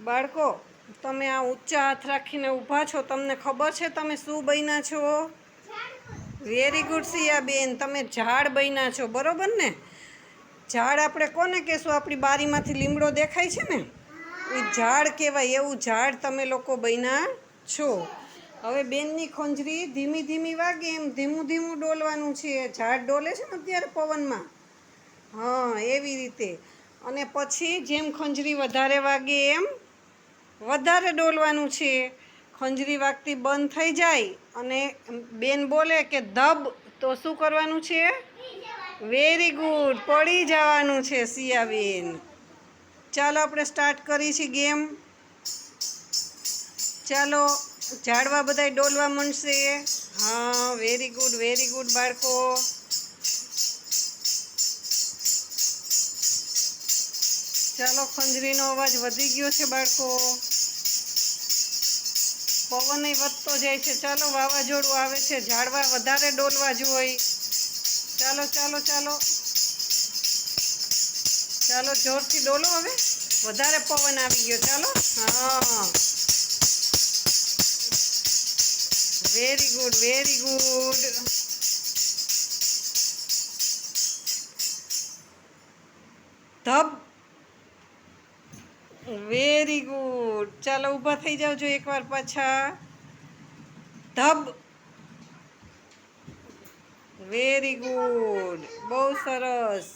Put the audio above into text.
બાળકો, તમે આ ઊંચા હાથ રાખીને ઊભા છો, તમને ખબર છે તમે શું બન્યા છો? વેરી ગુડ સિયાબેન, તમે ઝાડ બન્યા છો, બરોબર ને? ઝાડ આપણે કોને કહેશું? આપણી બારીમાંથી લીમડો દેખાય છે ને, એ ઝાડ કહેવાય. એવું ઝાડ તમે લોકો બન્યા છો. હવે બેનની ખંજરી ધીમી ધીમી વાગે એમ ધીમું ધીમું ડોલવાનું છે. ઝાડ ડોલે છે ને અત્યારે પવનમાં, હા એવી રીતે. અને પછી જેમ ખંજરી વધારે વાગે એમ વધારે ડોલવાનું છે. ખંજરી વાગતી બંધ થઈ જાય અને બેન બોલે કે ધબ, તો શું કરવાનું છે? વેરી ગુડ, પડી જવાનું છે સિયાબેન. ચાલો આપણે સ્ટાર્ટ કરી છીએ ગેમ. ચાલો ઝાડવા બધાય ડોલવા માંડશે. હા વેરી ગુડ બાળકો. ચાલો ખંજરીનો અવાજ વધી ગયો છે બાળકો. પવન વધતો જાય છે. ચાલો વાવાઝોડું આવે છે, ઝાડવા વધારે ડોલવા જોઈએ. ચાલો ચાલો ચાલો ચાલો જોરથી ડોલો. હવે વધારે પવન આવી ગયો. ચાલો, હા વેરી ગુડ ધબ, વેરી ગુડ. ચાલો ઊભા થઈ જાઓ જો એકવાર પાછા. ધબ, વેરી ગુડ, બહુ સરસ.